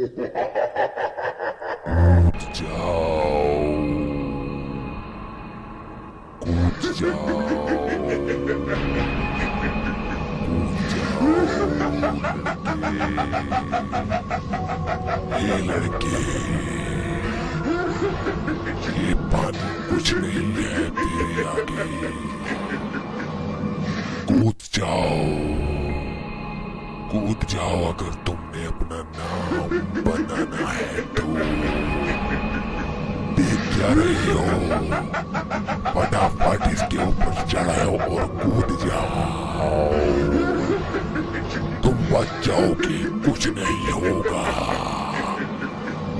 कूद जाओ, ये लड़के, ये पानी कुछ नहीं है तेरे आगे। कूद जाओ अगर तुमने अपना नाम बनाना है तो। देख क्या रहे हो, फटाफट इसके ऊपर चढ़ाओ और कूद जाओ। तुम बच जाओगे, कुछ नहीं होगा,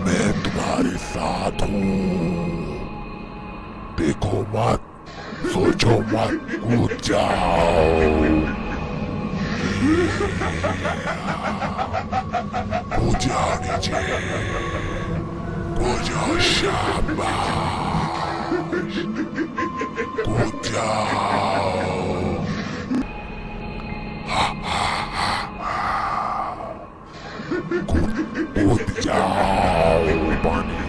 मैं तुम्हारे साथ हूँ। देखो मत, सोचो मत, कूद जाओ। कूद जाओ नीचे, कूद जाओ, शाबाश, कूद जाओ। कूद जाओ, पानी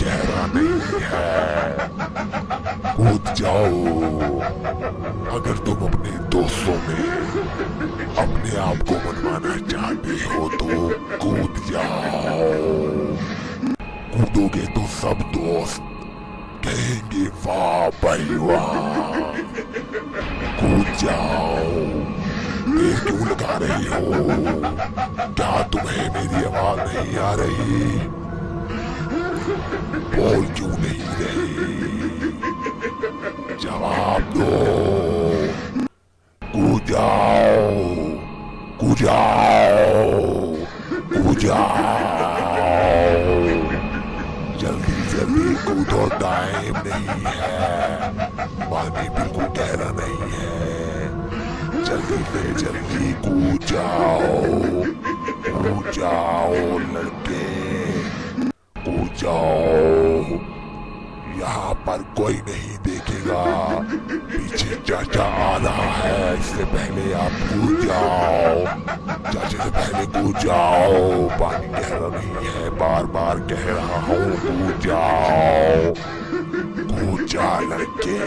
गहरा नहीं है, कूद जाओ। अगर तुम अपने दोस्तों में अपने आप को मनवाना चाहते हो तो कूद जाओ। कूदोगे तो सब दोस्त कहेंगे वाह भाई वाह। कूद जाओ। देर क्यों लगा रही हो? क्या तुम्हें मेरी आवाज नहीं आ रही? बोल क्यों नहीं रही? जवाब दो। कूद जाओ, कूद जाओ, कूद जाओ। जल्दी जल्दी कूदो, टाइम नहीं है, पानी बिल्कुल गहरा नहीं है। जल्दी से जल्दी कूद जाओ लड़के, कूद जाओ। यहाँ पर कोई नहीं देखेगा, पीछे चाचा आ रहा है, इससे पहले आप कूद जाओ। चाचा से पहले कूद जाओ, पानी गहरा नहीं है, बार बार कह रहा हूँ, कूद जाओ। कूद जा लड़के,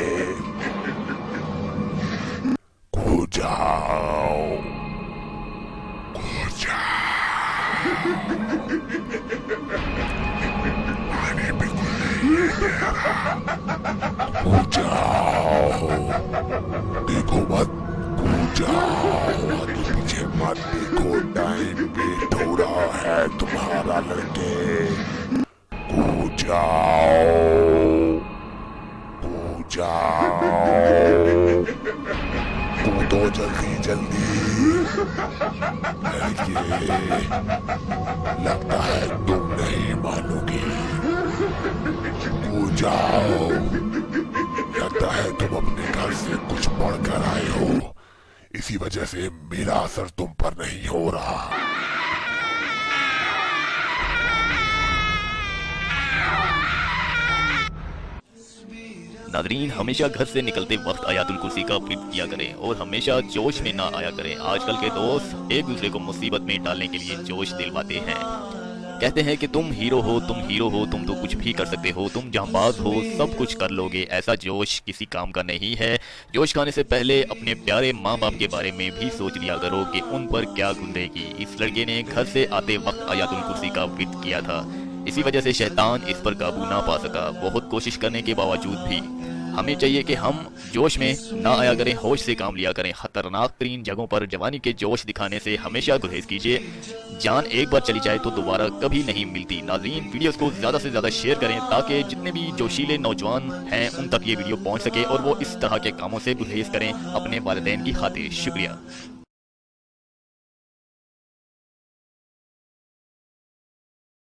कूद जाओ, कूद जाओ। पानी बिल्कुल नहीं है गहरा, कूद जाओ। देखो मत, कूद जाओ, आगे पीछे मत देखो, टाइम वेस्ट हो रहा है तुम्हारा लड़के। कूद जाओ, कूद जाओ, कूदो जल्दी जल्दी लड़के। लगता है तुम नहीं मानोगे, कूद जाओ। लगता है तुम अपने घर से कुछ पढ़ कर आए हो, इसी वजह से मेरा असर तुम पर नहीं हो रहा। नादरीन, हमेशा घर से निकलते वक्त आयातुल कुर्सी का विर्द किया करें और हमेशा जोश में ना आया करें। आजकल के दोस्त एक दूसरे को मुसीबत में डालने के लिए जोश दिलवाते हैं। कहते हैं कि तुम हीरो हो, तुम हीरो हो, तुम तो कुछ भी कर सकते हो, तुम जांबाज हो, सब कुछ कर लोगे। ऐसा जोश किसी काम का नहीं है। जोश खाने से पहले अपने प्यारे माँ बाप के बारे में भी सोच लिया करो कि उन पर क्या गुजरेगी। इस लड़के ने घर से आते वक्त आयातुल कुर्सी का विर्द किया था, इसी वजह से शैतान इस पर काबू ना पा सका। बहुत कोशिश करने के बावजूद भी हमें चाहिए कि हम जोश में ना आया करें, होश से काम लिया करें। खतरनाक तरीन जगहों पर जवानी के जोश दिखाने से हमेशा गुरेज कीजिए। जान एक बार चली जाए तो दोबारा कभी नहीं मिलती। नाज़रीन, वीडियोस को ज़्यादा से ज़्यादा शेयर करें ताकि जितने भी जोशीले नौजवान हैं उन तक ये वीडियो पहुंच सके और वो इस तरह के कामों से गुरेज करें अपने वालिदैन की खातिर। शुक्रिया।